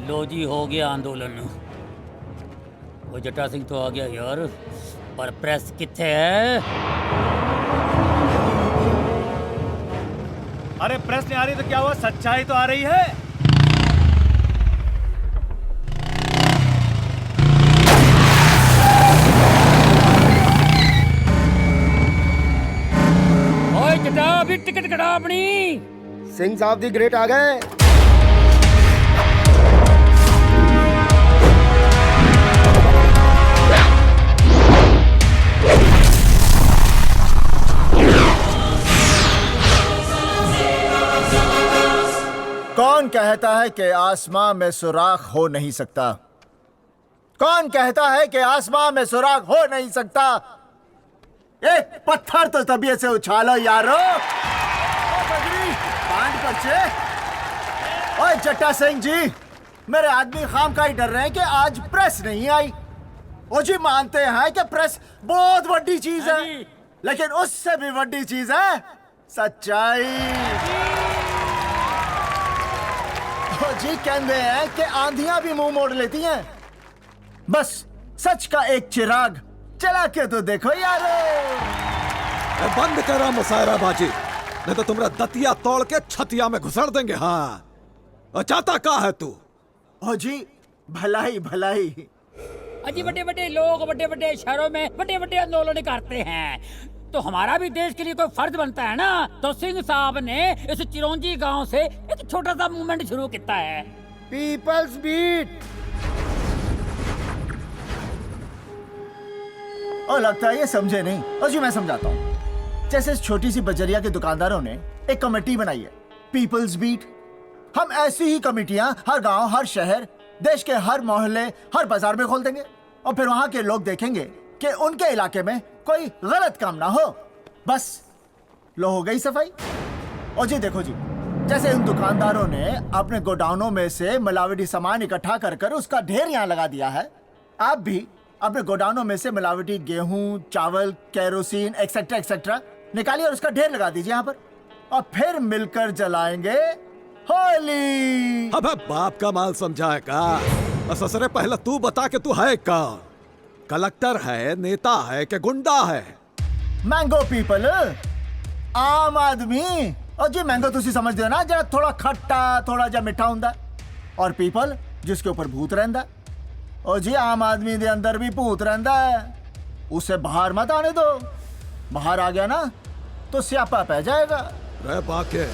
लो जी, हो गया आंदोलन। वो जटा सिंह तो आ गया यार, पर प्रेस किथे है? अरे प्रेस नहीं आ रही तो क्या हुआ, सच्चाई तो आ रही है। ओए जटा, अभी टिकट कटा अपनी। सिंह साहब दी ग्रेट आ गए। कौन कहता है कि आसमां में सुराख हो नहीं सकता? कौन कहता है कि आसमां में सुराख हो नहीं सकता? एक पत्थर तो तबीयत से उछालो यारो। ओए जट्टा सिंह जी, मेरे आदमी खाम का ही डर रहे हैं कि आज प्रेस नहीं आई। वो जी मानते हैं कि प्रेस बहुत बड़ी चीज है, लेकिन उससे भी बड़ी चीज है सच्चाई। जी कहते हैं कि आंधियां भी मुंह मोड़ लेती हैं। बस सच का एक चिराग चला के तो देखो यारो। बंद करो मुसायराबाजी, नहीं तो तुम्हारा दतिया तोड़ के छतिया में घुसड़ देंगे। हाँ, चाहता का है तू? ओ जी भलाई भलाई। अजी बड़े बड़े लोग बड़े बड़े शहरों में बड़े बड़े आंदोलन करते हैं, तो हमारा भी देश के लिए कोई फर्ज बनता है ना। तो सिंह साहब ने इस चिरौंजी गांव से एक छोटा सा मूवमेंट शुरू किया है, पीपल्स बीट। और लगता है ये समझे नहीं। और जी मैं समझाता हूँ। जैसे इस छोटी सी बजरिया के दुकानदारों ने एक कमेटी बनाई है, पीपल्स बीट। हम ऐसी ही कमेटियां हर गांव, हर शहर, देश के हर मोहल्ले, हर बाजार में खोल देंगे। और फिर वहां के लोग देखेंगे कि उनके इलाके में कोई गलत काम ना हो। बस लो हो गई सफाई। और जी देखो जी, जैसे इन दुकानदारों ने अपने गोडाउनों में से मिलावटी सामान इकट्ठा कर कर उसका ढेर यहाँ लगा दिया है, आप भी अपने गोडाउनों में से मिलावटी गेहूं, चावल, केरोसिन एक्सेट्रा एक्सेट्रा निकालिए और उसका ढेर लगा दीजिए यहाँ पर, और फिर मिलकर जलाएंगे होली। अबे बाप का माल समझाएगा। ससुरे पहले तू बता के तू है कौन? कलेक्टर है, नेता है कि गुंडा है? मैंगो पीपल, आम आदमी। और जी मैंगो तुसी समझ दो ना, जरा थोड़ा खट्टा थोड़ा जा मिठा हुंदा, और पीपल जिसके ऊपर भूत रहंदा। और जी आम आदमी दे अंदर भी भूत रहंदा है, उसे बाहर मत आने दो। बाहर आ गया ना तो स्यापा पै जाएगा। रे बाके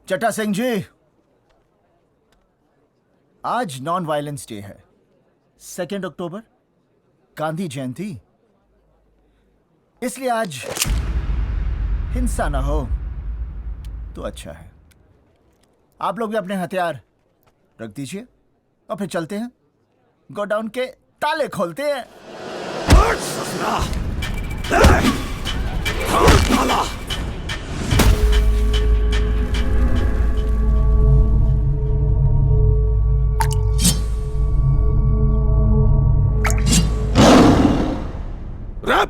जटा सिंह जी, आज नॉन वायलेंस डे है, 2 अक्टूबर, गांधी जयंती। इसलिए आज हिंसा ना हो तो अच्छा है। आप लोग भी अपने हथियार रख दीजिए और फिर चलते हैं, गोडाउन के ताले खोलते हैं।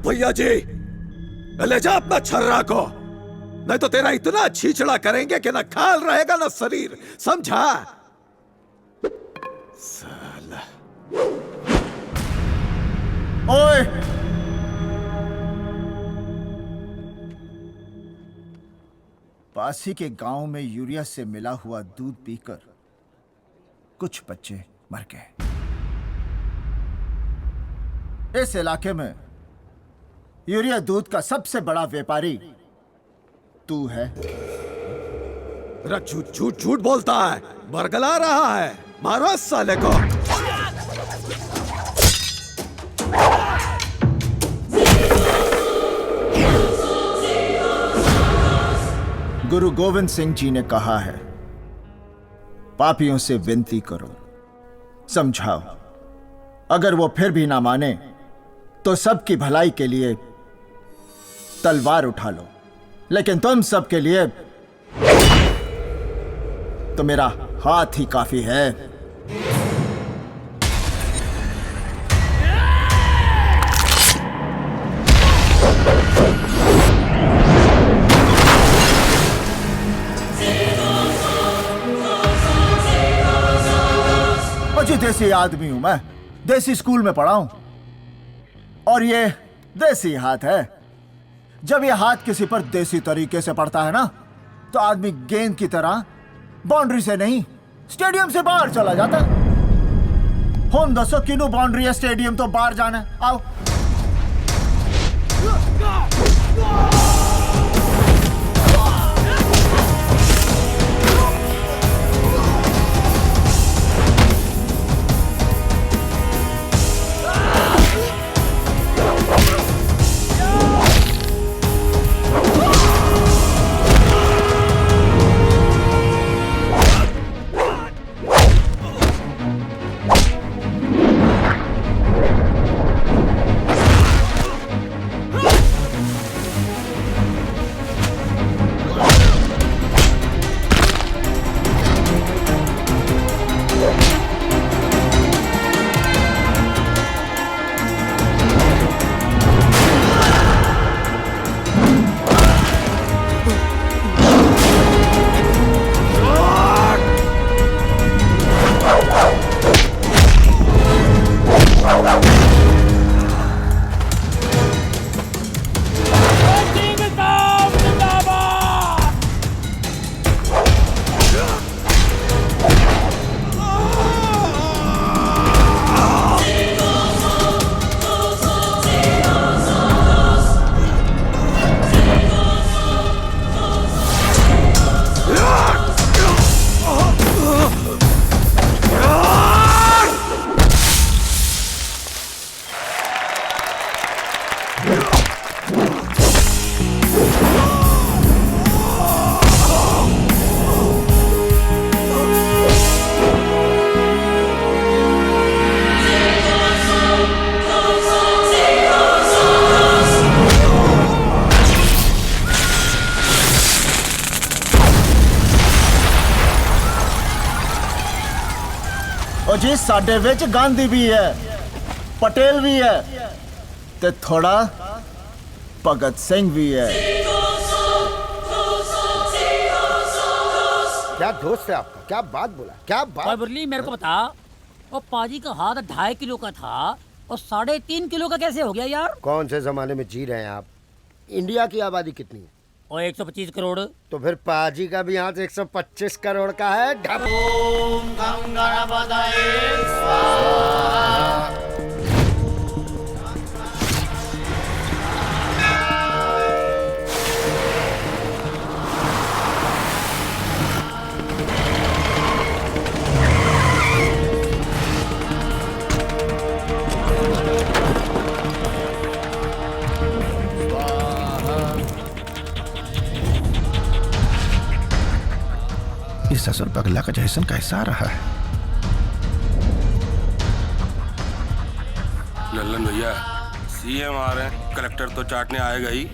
भैया जी, ले जा अपना छर्रा को, नहीं तो तेरा इतना छीछड़ा करेंगे कि ना खाल रहेगा ना शरीर, समझा? साला। ओए, पासी के गांव में यूरिया से मिला हुआ दूध पीकर कुछ बच्चे मर गए। इस इलाके में यूरिया दूध का सबसे बड़ा व्यापारी तू है। झूठ झूठ झूठ बोलता है, बरगला रहा है। मारो इस साले को। गुरु गोविंद सिंह जी ने कहा है, पापियों से विनती करो, समझाओ। अगर वो फिर भी ना माने तो सबकी भलाई के लिए तलवार उठा लो, लेकिन तुम सबके लिए तो मेरा हाथ ही काफी है। मुझे देसी आदमी हूं मैं, देसी स्कूल में पढ़ा हूं, और ये देसी हाथ है। जब ये हाथ किसी पर देसी तरीके से पड़ता है ना, तो आदमी गेंद की तरह बाउंड्री से नहीं, स्टेडियम से बाहर चला जाता। हुन दसो किनू बाउंड्री है, स्टेडियम तो बाहर जाना है। आओ। जी साडे विच गांधी भी है, पटेल भी है, ते थोड़ा भगत सिंह भी है। क्या दोस्त है आपका, क्या बात बोला, क्या और बात। मुरली मेरे को बता, वो पाजी का हाथ 2.5 किलो का था और 3.5 किलो का कैसे हो गया यार? कौन से जमाने में जी रहे हैं आप? इंडिया की आबादी कितनी है? और 125 करोड़। तो फिर पाजी का भी हाथ 125 करोड़ का है। इस ससुर पगला का जैसन कैसा आ रहा है? लल्लन भैया, सीएम आ रहे हैं, कलेक्टर तो चाटने आएगा ही।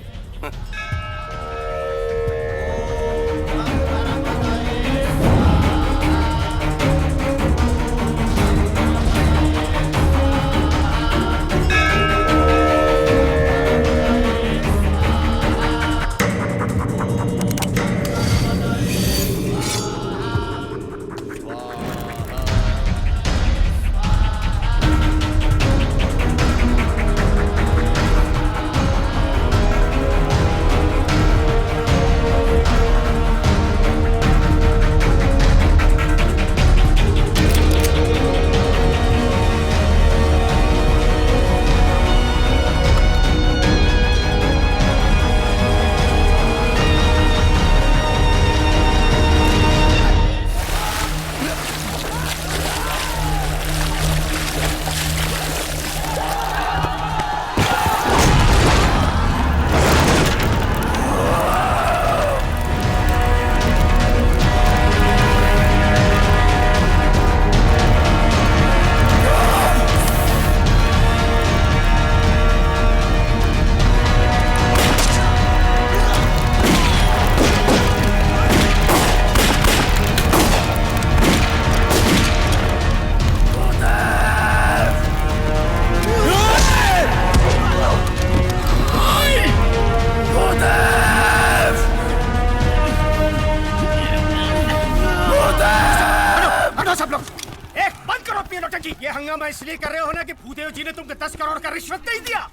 हंगामा इसलिए कर रहे हो ना कि भूदेव जी ने तुमको 10 करोड़ का रिश्वत नहीं दिया।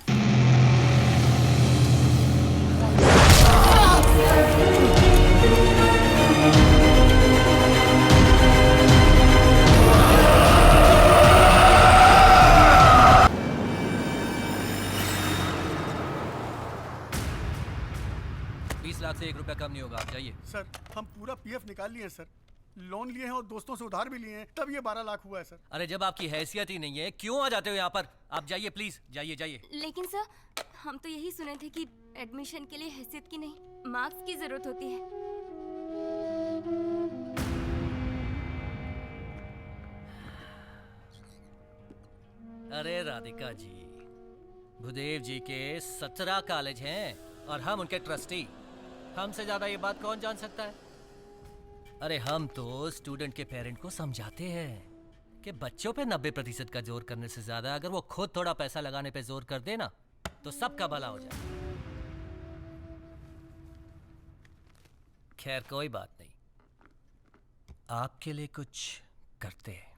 लाख से 1 रुपया कम नहीं होगा, आप जाइए। सर हम पूरा पीएफ निकाल लिए हैं सर, लोन लिए हैं और दोस्तों से उधार भी लिए हैं, तब ये 12 लाख हुआ है सर। अरे जब आपकी हैसियत ही नहीं है क्यों आ जाते हो यहाँ पर? आप जाइए प्लीज, जाइए जाइए। लेकिन सर हम तो यही सुने थे कि एडमिशन के लिए हैसियत की नहीं मार्क्स की जरूरत होती है। अरे राधिका जी, भूदेव जी के 17 कॉलेज हैं और हम उनके ट्रस्टी। हमसे ज्यादा ये बात कौन जान सकता है? अरे हम तो स्टूडेंट के पेरेंट को समझाते हैं कि बच्चों पे 90% का जोर करने से ज्यादा अगर वो खुद थोड़ा पैसा लगाने पे जोर कर देना तो सबका भला हो जाए। खैर कोई बात नहीं, आपके लिए कुछ करते हैं।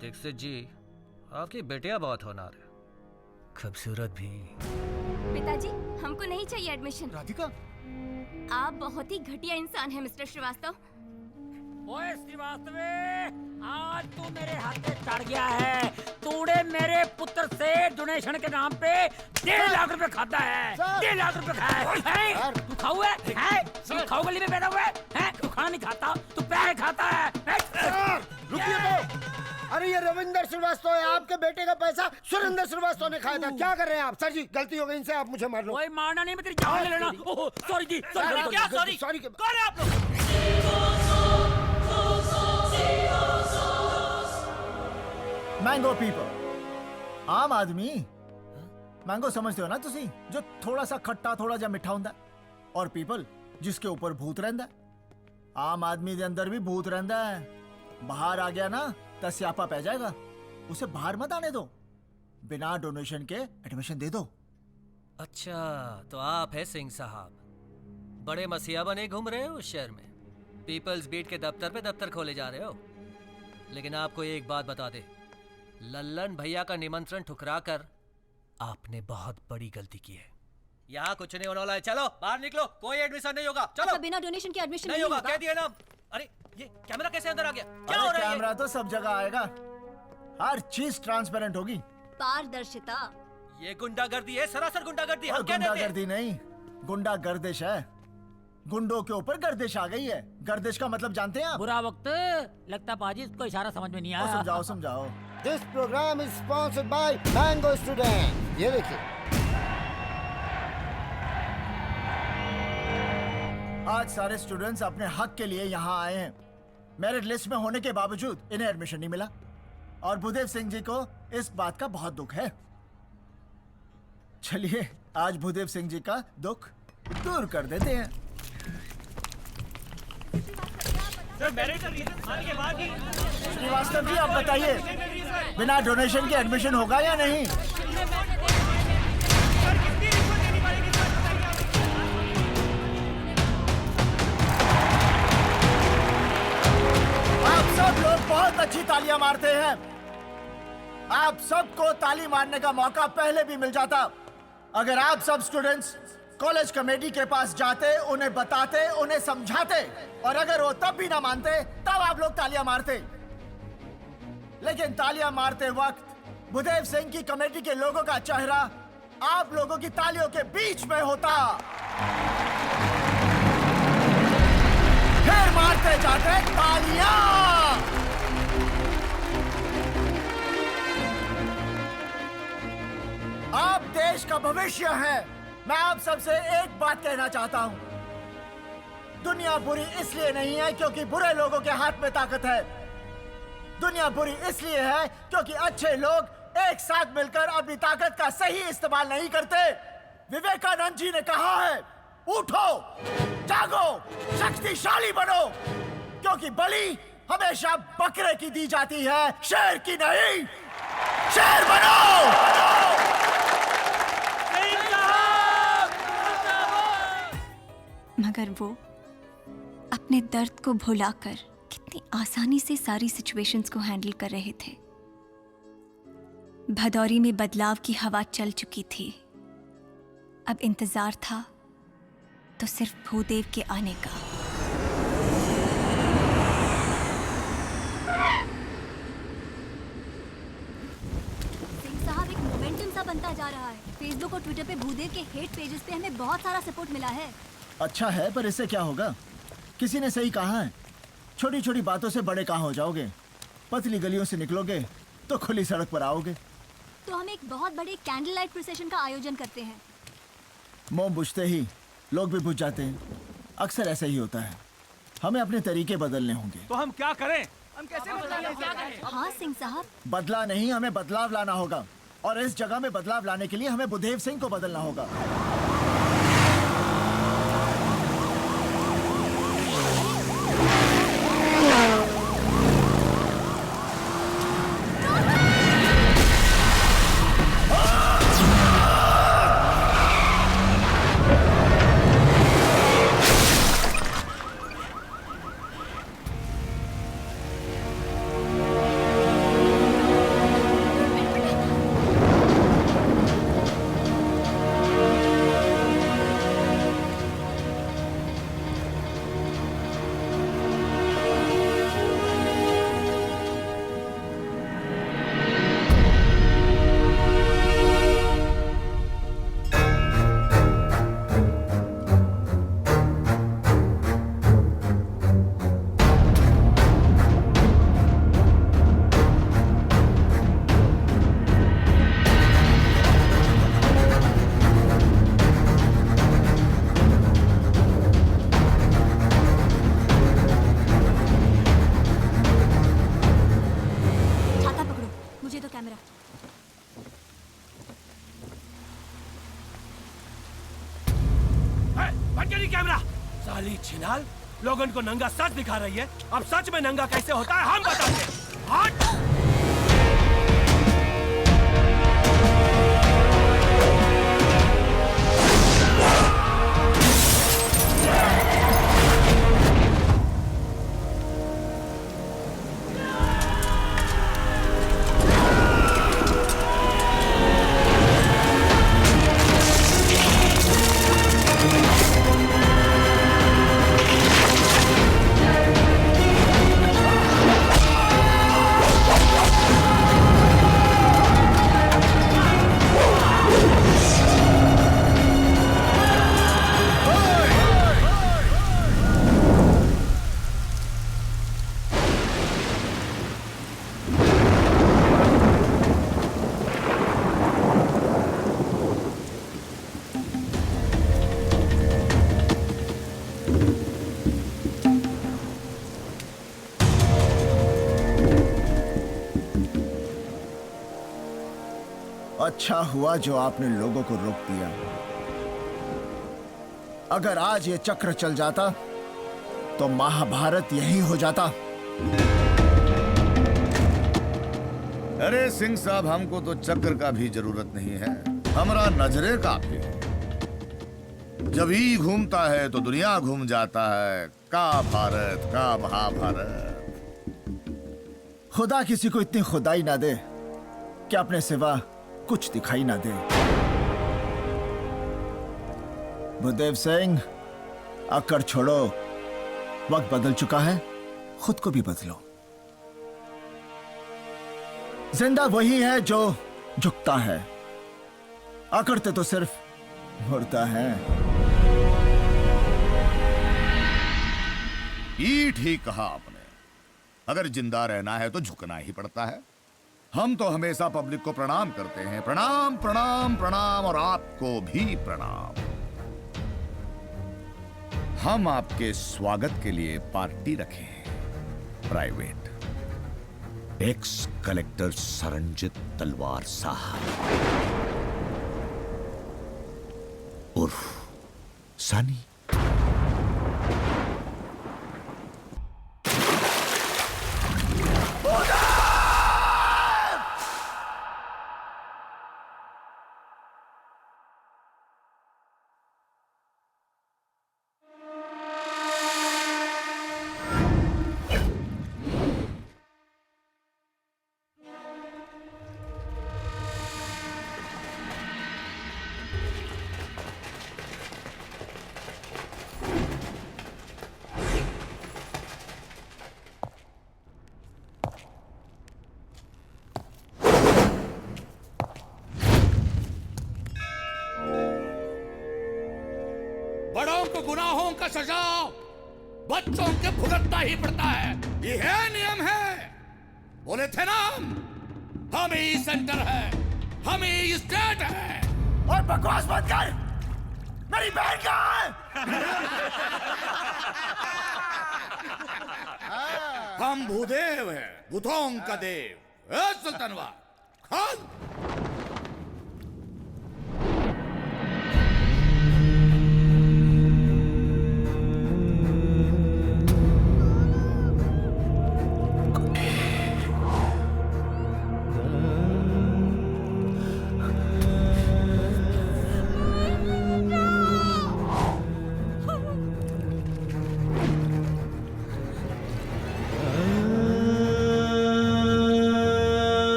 दीक्षित जी, आपकी बेटियां बहुत होनहार है, खूबसूरत भी। पिताजी हमको नहीं चाहिए एडमिशन। राधिका, आप बहुत ही घटिया इंसान हैं मिस्टर श्रीवास्तव। ओए श्रीवास्तव, आज तू मेरे हाथ पे चढ़ गया है। तूने मेरे पुत्र से डोनेशन के नाम पे 1.5 लाख रुपए खाता है। 1.5 लाख रुपए खाया है। तू खाऊ है? तू खाऊ गली में पैदा हुआ है? तू खाना नहीं खाता, तू पैसे खाता है। रुकिए तो। अरे ये रविंदर श्रीवास्तव है, आपके बेटे का पैसा सुरेंद्र श्रीवास्तव ने खाया था। क्या कर रहे हैं आप? सर जी गलती हो गई, इनसे आप मुझे मार लो। कोई मारना नहीं, मैं तेरी जान ले लेना। ओह सॉरी जी, सॉरी। क्या सॉरी? सॉरी कौन है आप लोग? मैंगो पीपल, आम आदमी। मैंगो समझते हो ना तुसी, जो थोड़ा सा खट्टा थोड़ा जा मिठा हुंदा, और पीपल जिसके ऊपर भूत रहंदा। आम आदमी के अंदर भी भूत रहंदा है। बाहर आ गया ना तो स्यापा पै जाएगा। उसे बाहर मत आने दो, बिना डोनेशन के एडमिशन दे दो। अच्छा तो आप है सिंह साहब, बड़े मसीहा बने घूम रहे हो उस शहर में, पीपल्स बीट के दफ्तर पे दफ्तर खोले जा रहे हो। लेकिन आपको एक बात बता दे, लल्लन भैया का निमंत्रण ठुकरा कर आपने बहुत बड़ी गलती की है। यहाँ कुछ नहीं होने वाला है, चलो बाहर निकलो, कोई एडमिशन नहीं होगा। चलो। अच्छा, बिना डोनेशन के एडमिशन नहीं होगा, कह दिया ना। अरे ये कैमरा कैसे अंदर आ गया? क्या हो रहा है? कैमरा तो सब जगह आएगा, हर चीज ट्रांसपेरेंट होगी। पारदर्शिता। ये गुंडागर्दी है, सरासर गुंडागर्दी। और गुंडागर्दी नहीं, गुंडा गर्दिश है। गुंडों के ऊपर गर्दिश आ गई है। गर्दिश का मतलब जानते हैं आप? बुरा वक्त लगता पाजी, इसको इशारा समझ में नहीं आया। समझाओ समझाओ। This programme is sponsored by Mango student. ये देखिए, आज सारे स्टूडेंट्स अपने हक के लिए यहाँ आए हैं। मेरिट लिस्ट में होने के बावजूद इन्हें एडमिशन नहीं मिला, और भूदेव सिंह जी को इस बात का बहुत दुख है। चलिए आज भूदेव सिंह जी का दुख दूर कर देते हैं। श्रीवास्तव जी आप बताइए, बिना डोनेशन के एडमिशन होगा या नहीं? आप सब लोग बहुत अच्छी तालियां मारते हैं। आप सबको ताली मारने का मौका पहले भी मिल जाता अगर आप सब स्टूडेंट्स कॉलेज कमेटी के पास जाते, उन्हें बताते, उन्हें समझाते, और अगर वो तब भी ना मानते तब आप लोग तालियां मारते। लेकिन तालियां मारते वक्त भूदेव सिंह की कमेटी के लोगों का चेहरा आप लोगों की तालियों के बीच में होता। फिर मारते जाते तालियां। आप देश का भविष्य है। मैं आप सबसे एक बात कहना चाहता हूं, दुनिया बुरी इसलिए नहीं है क्योंकि बुरे लोगों के हाथ में ताकत है। दुनिया बुरी इसलिए है क्योंकि अच्छे लोग एक साथ मिलकर अपनी ताकत का सही इस्तेमाल नहीं करते। विवेकानंद जी ने कहा है, उठो, जागो, शक्तिशाली बनो, क्योंकि बलि हमेशा बकरे की दी जाती है, शेर की नहीं। शेर बनो। मगर वो अपने दर्द को भुलाकर कितनी आसानी से सारी सिचुएशंस को हैंडल कर रहे थे। भदौरी में बदलाव की हवा चल चुकी थी। अब इंतजार था तो सिर्फ भूदेव के आने का। सिंह साहब, एक मोमेंटम सा बनता जा रहा है। फेसबुक और ट्विटर पे भूदेव के हेट पेजेस पे हमें बहुत सारा सपोर्ट मिला है। अच्छा है, पर इससे क्या होगा? किसी ने सही कहा है, छोटी छोटी बातों से बड़े कहाँ हो जाओगे। पतली गलियों से निकलोगे तो खुली सड़क पर आओगे। तो हम एक बहुत बड़े कैंडल लाइट प्रोसेशन का आयोजन करते हैं। मोम बुझते ही लोग भी बुझ जाते हैं। अक्सर ऐसा ही होता है। हमें अपने तरीके बदलने होंगे। तो हम क्या करें? हम कैसे बदलें? हाँ सिंह साहब, बदला नहीं, हमें बदलाव लाना होगा। और इस जगह में बदलाव लाने के लिए हमें बुधेव सिंह को बदलना होगा। कैमरा। साली छिनाल लोगन को नंगा सच दिखा रही है। अब सच में नंगा कैसे होता है हम बताते हैं। हट! अच्छा हुआ जो आपने लोगों को रोक दिया। अगर आज ये चक्र चल जाता तो महाभारत यही हो जाता। अरे सिंह साहब, हमको तो चक्र का भी जरूरत नहीं है, हमारा नजरे काफी है। जब ही घूमता है तो दुनिया घूम जाता है। का भारत का महाभारत। खुदा किसी को इतनी खुदाई ना दे कि अपने सिवा कुछ दिखाई ना दे। बुधेव सिंह, अक्कड़ छोड़ो, वक्त बदल चुका है, खुद को भी बदलो। जिंदा वही है जो झुकता है, अकड़ते तो सिर्फ मुर्दा है। ये ठीक कहा आपने। अगर जिंदा रहना है तो झुकना ही पड़ता है। हम तो हमेशा पब्लिक को प्रणाम करते हैं। प्रणाम प्रणाम प्रणाम, और आपको भी प्रणाम। हम आपके स्वागत के लिए पार्टी रखे हैं। प्राइवेट। एक्स कलेक्टर सरंजित तलवार साहब उर्फ सनी। सब गुनाहों का सजा बच्चों के भुगतना ही पड़ता है। ये है नियम है। बोले थे ना हम ही सेंटर है, हम ही स्टेट है। और बकवास बंद कर। मेरी बहन कहाँ है? हम भूदेव हैं, भूतों का देव। ए सुल्तानवा खान।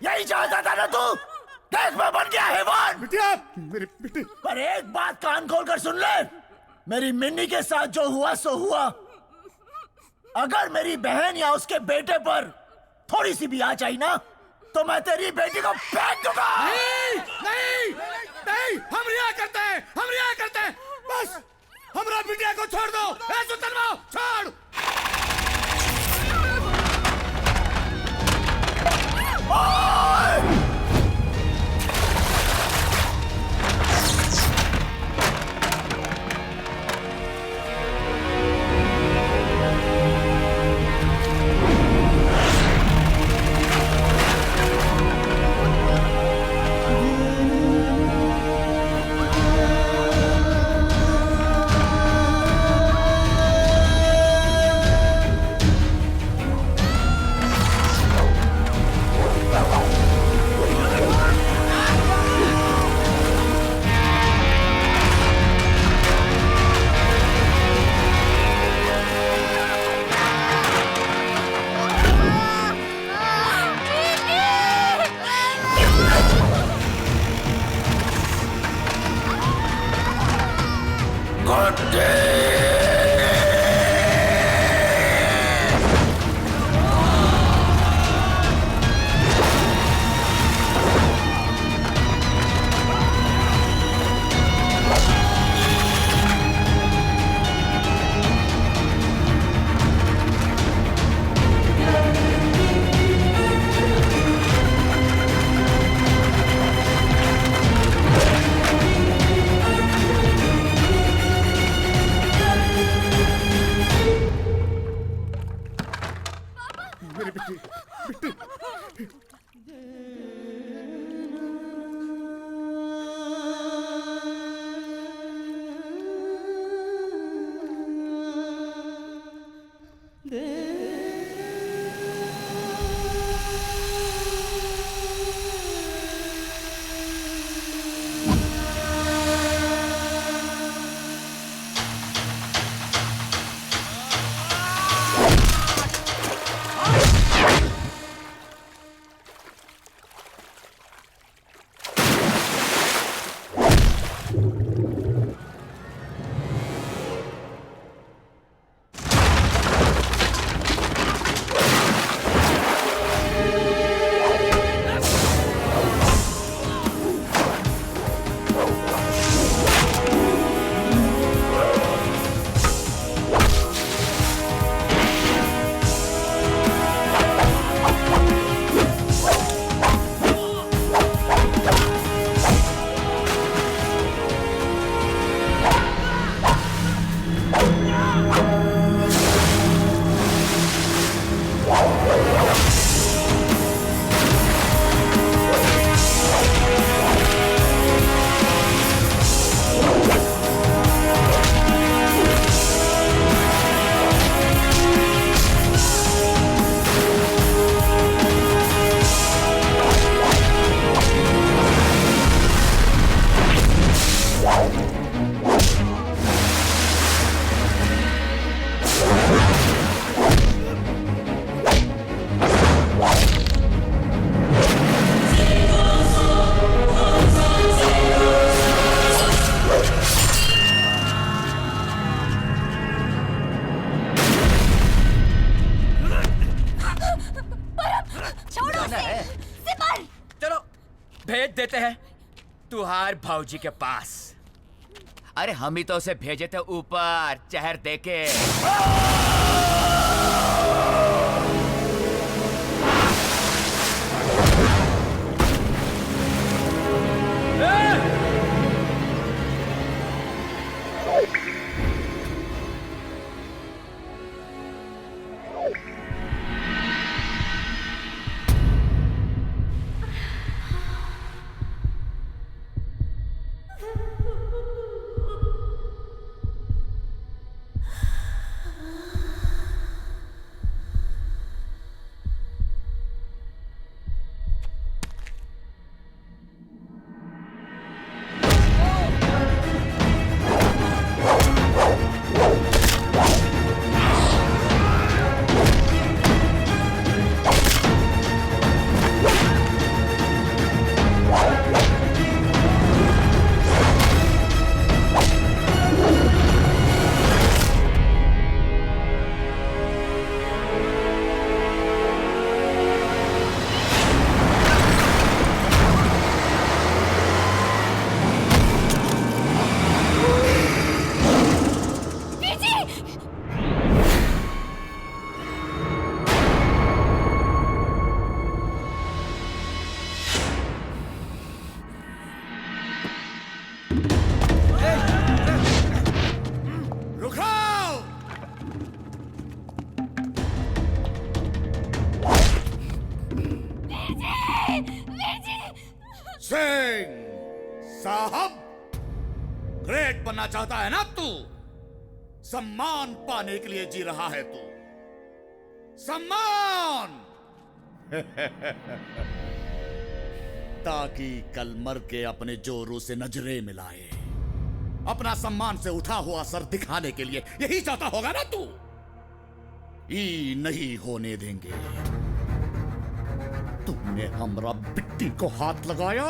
यही चाहता था ना तू? देख मैं बन गया हैवान। बिटिया, मेरी बेटी। पर एक बात कान खोल कर सुन ले। मेरी मिन्नी के साथ जो हुआ सो हुआ। अगर मेरी बहन या उसके बेटे पर थोड़ी सी भी आँच आई ना तो मैं तेरी बेटी को फेंक दूंगा। नहीं नहीं नहीं, हम रिया करते हैं, हम रिया करते हैं। बस हमरा बिटिया को छोड़ दो। ए सुल्तानवा छोड़। जाना है। सिमर! चलो भेज देते हैं तुहार भाऊजी के पास। अरे हम ही तो उसे भेजे थे ऊपर चहर देके। सिंह साहब, ग्रेट बनना चाहता है ना तू? सम्मान पाने के लिए जी रहा है तू। सम्मान ताकि कल मर के अपने जोरों से नजरें मिलाए, अपना सम्मान से उठा हुआ सर दिखाने के लिए। यही चाहता होगा ना तू? ई नहीं होने देंगे। तुमने हमरा बिट्टी को हाथ लगाया,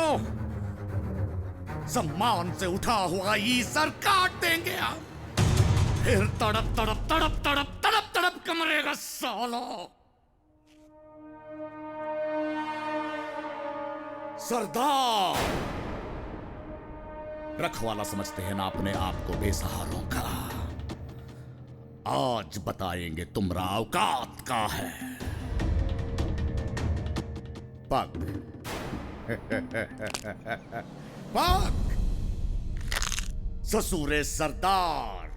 सम्मान से उठा हुआ ई सर काट देंगे हम। फिर तड़प तड़प तड़प तड़प तड़प तड़प कमरेगा साला। सरदार रखवाला समझते हैं ना अपने आप को बेसहारों का। आज बताएंगे तुम्हारा औकात का है। पग पग ससुरे सरदार,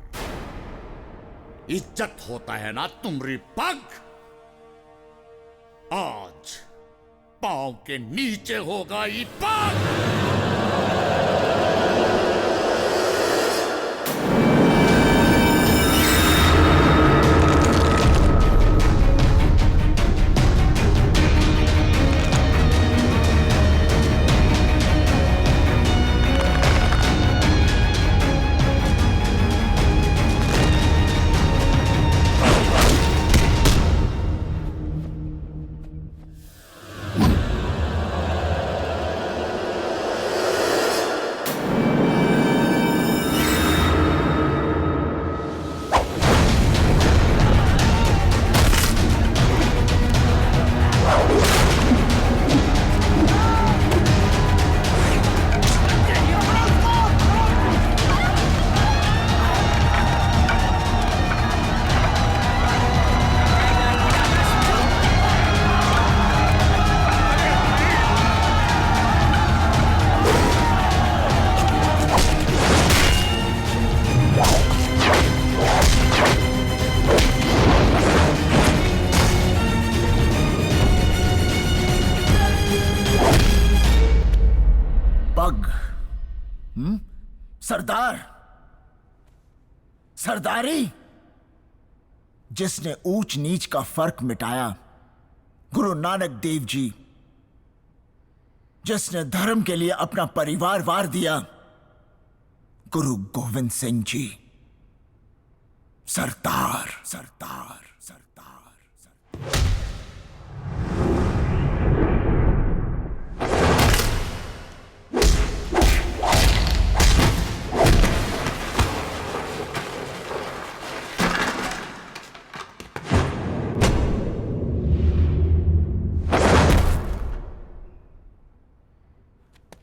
इज्जत होता है ना तुम्हारी पग। आज पांव के नीचे होगा ये पग। सरदार, सरदारी जिसने ऊंच नीच का फर्क मिटाया, गुरु नानक देव जी। जिसने धर्म के लिए अपना परिवार वार दिया, गुरु गोविंद सिंह जी। सरदार सरदार सरदार सरदार।